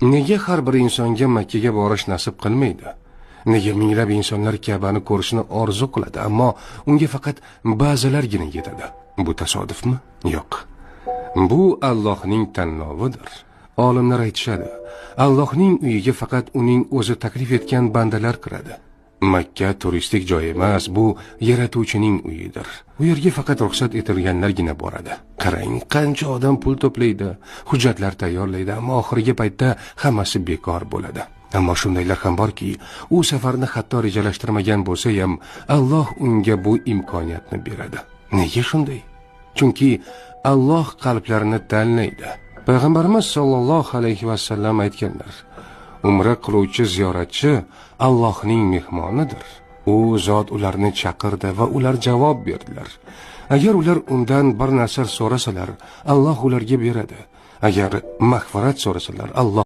Nega har bir insonga Makka ga borish nasib qilmaydi? Nega minglab insonlar Ka'bani ko'rishni orzu qiladi, ammo unga faqat ba'zilargina yetadi? Bu tasodifmi? Yo'q. Bu Allohning tanlovidir. Olimlar aytishadi, Allohning uyiga faqat uning o'zi taklif etgan bandalar kiradi. Makka turistik joy emas, bu yaratuvchining uyidir. U yerga faqat ruxsat etilganlargina boradi. Qarang, qancha odam pul to'playdi, hujjatlar tayyorlaydi, ammo oxirgi paytda hammasi bekor bo'ladi. Ammo shundaylar ham borki, u safarni hatto rejalashtirmagan bo'lsa ham, Alloh unga bu imkoniyatni beradi. Nega shunday? Chunki Alloh qalblarini tanlaydi. Payg'ambarimiz sollallohu alayhi va sallam aytganlar: Umra qiluvchi ziyoratchi Allohning mehmonidir. U zot ularni chaqirdi va ular javob berdilar. Agar ular undan bir narsa so'rasalar, Alloh ularga beradi. Agar mag'firat so'rasalar, Alloh